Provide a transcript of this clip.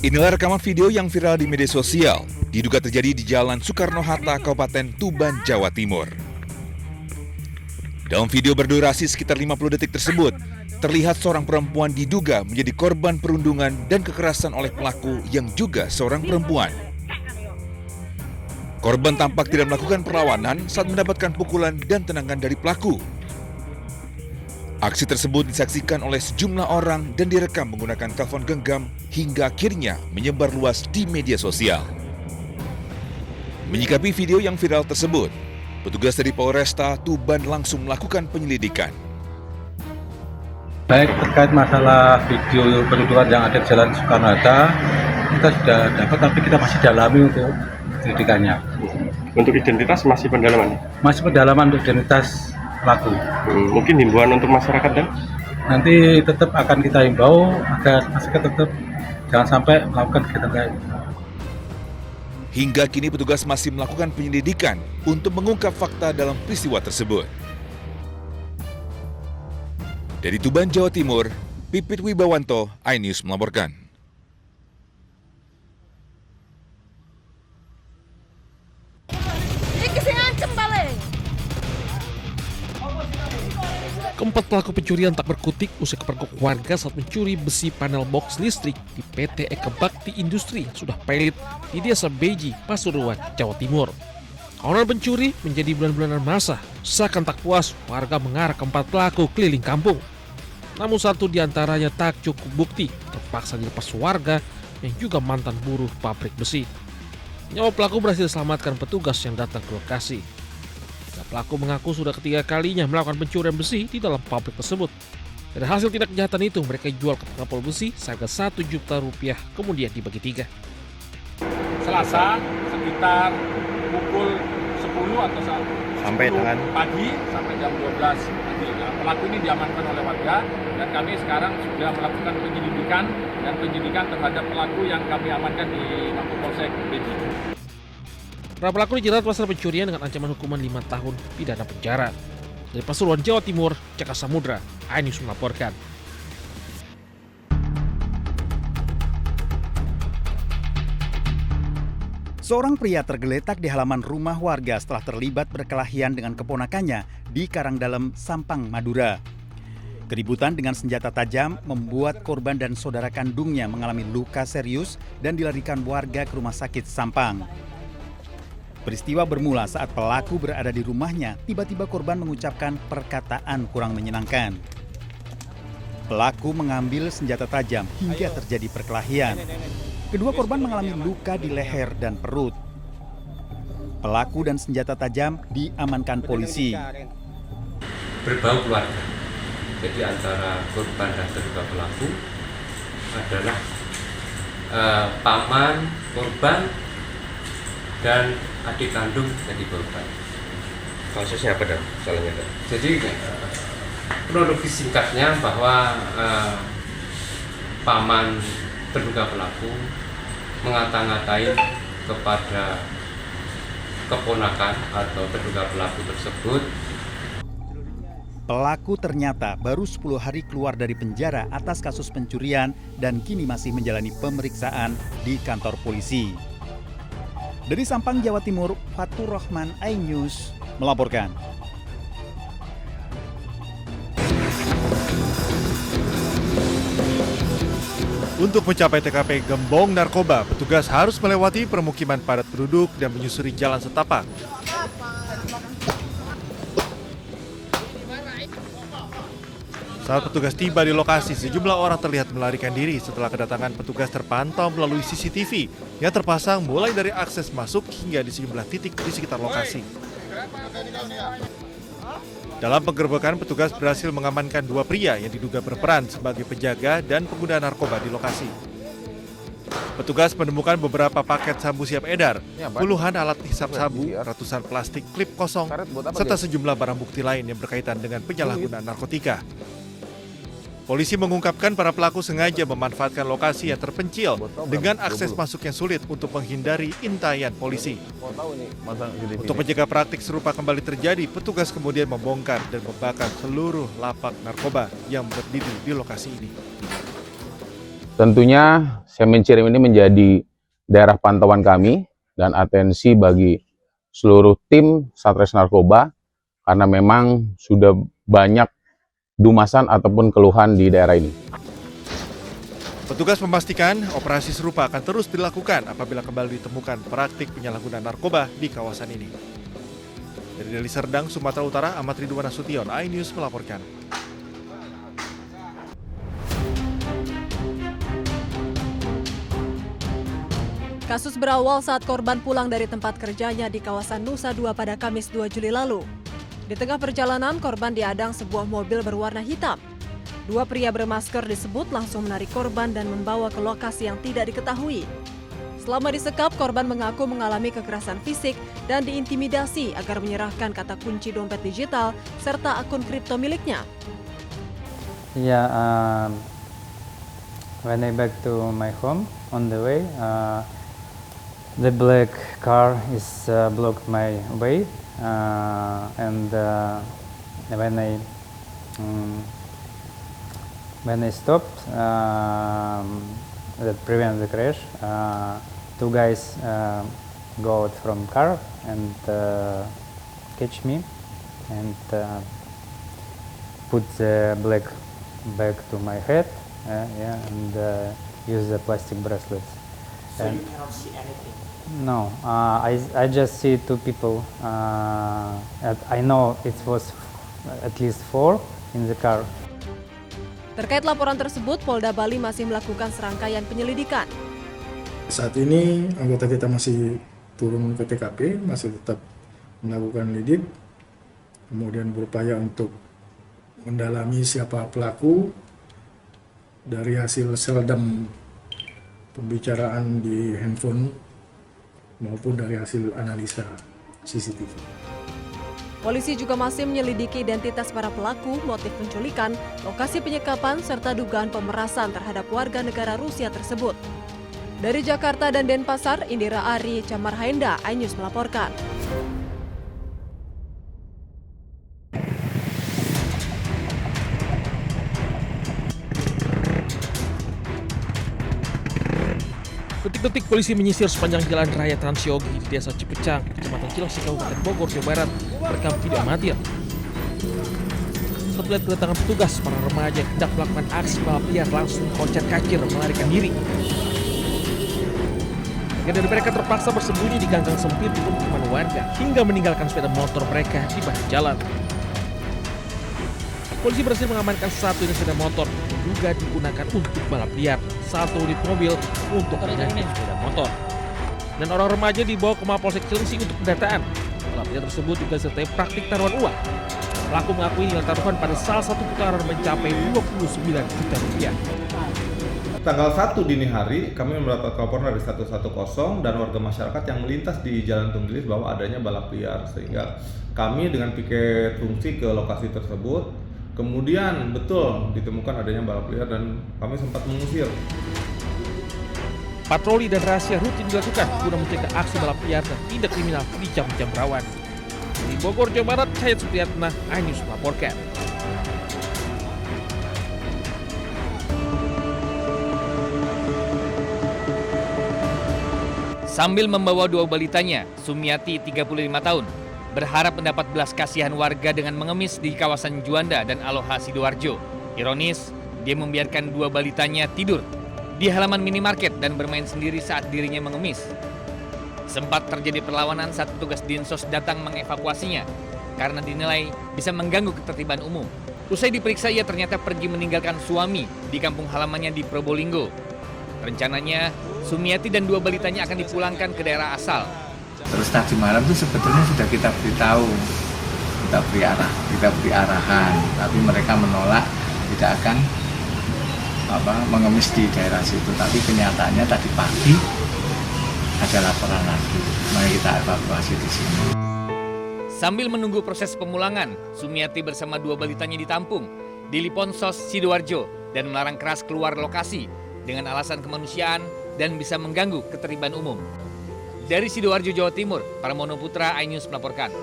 Inilah rekaman video yang viral di media sosial, diduga terjadi di Jalan Soekarno-Hatta, Kabupaten Tuban, Jawa Timur. Dalam video berdurasi sekitar 50 detik tersebut, terlihat seorang perempuan diduga menjadi korban perundungan dan kekerasan oleh pelaku yang juga seorang perempuan. Korban tampak tidak melakukan perlawanan saat mendapatkan pukulan dan tendangan dari pelaku. Aksi tersebut disaksikan oleh sejumlah orang dan direkam menggunakan telepon genggam hingga akhirnya menyebar luas di media sosial. Menyikapi video yang viral tersebut, petugas dari Polresta Tuban langsung melakukan penyelidikan. Baik, terkait masalah video perundungan yang ada di Jalan Soekarno-Hatta, kita sudah dapat, tapi kita masih dalami untuk penyelidikannya. Untuk identitas masih pendalaman? Masih pendalaman untuk identitas pelaku. Mungkin himbauan untuk masyarakat dan? Nanti tetap akan kita himbau agar masyarakat tetap jangan sampai melakukan kegiatan lain. Hingga kini petugas masih melakukan penyelidikan untuk mengungkap fakta dalam peristiwa tersebut. Dari Tuban, Jawa Timur, Pipit Wibawanto, iNews melaporkan. Keempat pelaku pencurian tak berkutik usai kepergok warga saat mencuri besi panel box listrik di PT Eka Bakti Industri sudah pelit di Desa Beji, Pasuruan, Jawa Timur. Kawanan pencuri menjadi bulan-bulanan masa. Seakan tak puas, warga mengarah keempat pelaku keliling kampung. Namun satu di antaranya tak cukup bukti, terpaksa dilepas warga yang juga mantan buruh pabrik besi. Nyawa pelaku berhasil diselamatkan petugas yang datang ke lokasi. Pelaku mengaku sudah ketiga kalinya melakukan pencurian besi di dalam pabrik tersebut. Dari hasil tindak kejahatan itu, mereka jual ke pengepul besi seharga Rp1 juta, kemudian dibagi 3. Selasa sekitar pukul 10 atau sampai dengan pagi sampai jam 12 pagi. Nah, pelaku ini diamankan oleh warga dan kami sekarang sudah melakukan penyidikan terhadap pelaku yang kami amankan di Mapolsek Beji. Para pelaku dijerat pasal pencurian dengan ancaman hukuman 5 tahun pidana penjara. Dari Pasuruan, Jawa Timur, Cakra Samudra, iNews melaporkan. Seorang pria tergeletak di halaman rumah warga setelah terlibat berkelahian dengan keponakannya di Karangdalem, Sampang, Madura. Keributan dengan senjata tajam membuat korban dan saudara kandungnya mengalami luka serius dan dilarikan warga ke rumah sakit Sampang. Peristiwa bermula saat pelaku berada di rumahnya, tiba-tiba korban mengucapkan perkataan kurang menyenangkan. Pelaku mengambil senjata tajam hingga terjadi perkelahian. Kedua korban mengalami luka di leher dan perut. Pelaku dan senjata tajam diamankan polisi. Berbau keluarga. Jadi antara korban dan terduga pelaku adalah paman korban dan adik kandung dari korban. kasusnya apa dan salahnya? Jadi kronologis singkatnya bahwa paman terduga pelaku mengata-ngatain kepada keponakan atau terduga pelaku tersebut. Pelaku ternyata baru 10 hari keluar dari penjara atas kasus pencurian dan kini masih menjalani pemeriksaan di kantor polisi. Dari Sampang, Jawa Timur, Fatur Rahman, iNews melaporkan. Untuk mencapai TKP gembong narkoba, petugas harus melewati permukiman padat penduduk dan menyusuri jalan setapak. Saat petugas tiba di lokasi, sejumlah orang terlihat melarikan diri setelah kedatangan petugas terpantau melalui CCTV yang terpasang mulai dari akses masuk hingga di sejumlah titik di sekitar lokasi. Dalam penggerbekan, petugas berhasil mengamankan 2 pria yang diduga berperan sebagai penjaga dan pengguna narkoba di lokasi. Petugas menemukan beberapa paket sabu siap edar, puluhan alat hisap sabu, ratusan plastik klip kosong, serta sejumlah barang bukti lain yang berkaitan dengan penyalahgunaan narkotika. Polisi mengungkapkan para pelaku sengaja memanfaatkan lokasi yang terpencil dengan akses masuk yang sulit untuk menghindari intayan polisi. Untuk mencegah praktik serupa kembali terjadi, petugas kemudian membongkar dan membakar seluruh lapak narkoba yang berdiri di lokasi ini. Tentunya Semen Cirim ini menjadi daerah pantauan kami dan atensi bagi seluruh tim Satres Narkoba karena memang sudah banyak dumasan ataupun keluhan di daerah ini. Petugas memastikan operasi serupa akan terus dilakukan apabila kembali ditemukan praktik penyalahgunaan narkoba di kawasan ini. Dari Deli Serdang, Sumatera Utara, Ahmad Ridwan Nasution, iNews melaporkan. Kasus berawal saat korban pulang dari tempat kerjanya di kawasan Nusa Dua pada Kamis 2 Juli lalu. Di tengah perjalanan, korban diadang sebuah mobil berwarna hitam. Dua pria bermasker disebut langsung menarik korban dan membawa ke lokasi yang tidak diketahui. Selama disekap, korban mengaku mengalami kekerasan fisik dan diintimidasi agar menyerahkan kata kunci dompet digital serta akun kripto miliknya. When I back to my home on the way, the black car is blocked my way, and when I stopped, that prevent the crash. Two guys go out from car and catch me and put the black bag to my head, and use the plastic bracelets. So you cannot see anything? No, I just see two people. I know it was at least 4 in the car. Terkait laporan tersebut, Polda Bali masih melakukan serangkaian penyelidikan. Saat ini anggota kita masih turun ke TKP, masih tetap melakukan lidik, kemudian berupaya untuk mendalami siapa pelaku. Dari hasil seldam pembicaraan di handphone maupun dari hasil analisa CCTV. Polisi juga masih menyelidiki identitas para pelaku, motif penculikan, lokasi penyekapan, serta dugaan pemerasan terhadap warga negara Rusia tersebut. Dari Jakarta dan Denpasar, Indira Ari, Camar Haenda, iNews melaporkan. Detik-detik polisi menyisir sepanjang jalan raya Transyogi di Desa Cipecang, Kecamatan Cilengsi, Kabupaten Bogor, Jawa Barat, merekam video amatir. Setelah melihat kedatangan petugas, para remaja yang hendak melakukan aksi balap liar langsung kocar-kacir melarikan diri. Bagian dari mereka terpaksa bersembunyi di ganggang sempit di pemukiman warga hingga meninggalkan sepeda motor mereka di badan jalan. Polisi berhasil mengamankan satu unit sepeda motor yang diduga digunakan untuk balap liar, satu unit mobil untuk mengganti sepeda motor. Dan orang remaja dibawa ke Mapolsek Cilengsi untuk pendataan. Balap liar tersebut juga disertai praktik taruhan uang. Pelaku mengakui nilai taruhan pada salah satu putaran mencapai 29 juta rupiah. Tanggal 1 dini hari, kami mendapat laporan dari 110 dan warga masyarakat yang melintas di Jalan Tunggilis bahwa adanya balap liar, sehingga kami dengan piket fungsi ke lokasi tersebut. Kemudian betul ditemukan adanya balap liar dan kami sempat mengusir. Patroli dan rahasia rutin dilakukan guna mencegah aksi balap liar dan tindak kriminal di jam-jam rawan. Di Bogor, Jawa Barat, Cahaya Supriyatna, iNews melaporkan. Sambil membawa dua balitanya, Sumiati 35 tahun, berharap mendapat belas kasihan warga dengan mengemis di kawasan Juanda dan Aloha Sidoarjo. Ironis, dia membiarkan dua balitanya tidur di halaman minimarket dan bermain sendiri saat dirinya mengemis. Sempat terjadi perlawanan saat petugas Dinsos datang mengevakuasinya karena dinilai bisa mengganggu ketertiban umum. Usai diperiksa, ia ternyata pergi meninggalkan suami di kampung halamannya di Probolinggo. Rencananya, Sumiati dan dua balitanya akan dipulangkan ke daerah asal. Terus tadi malam itu sebetulnya sudah kita beritahu, kita beri arahan, tapi mereka menolak, tidak akan mengemis di daerah situ. Tapi kenyataannya tadi pagi ada laporan lagi, mari kita evakuasi di sini. Sambil menunggu proses pemulangan, Sumiati bersama dua balitanya ditampung di Liponsos, Sidoarjo dan melarang keras keluar lokasi dengan alasan kemanusiaan dan bisa mengganggu ketertiban umum. Dari Sidoarjo, Jawa Timur, Parmono Putra, iNews melaporkan.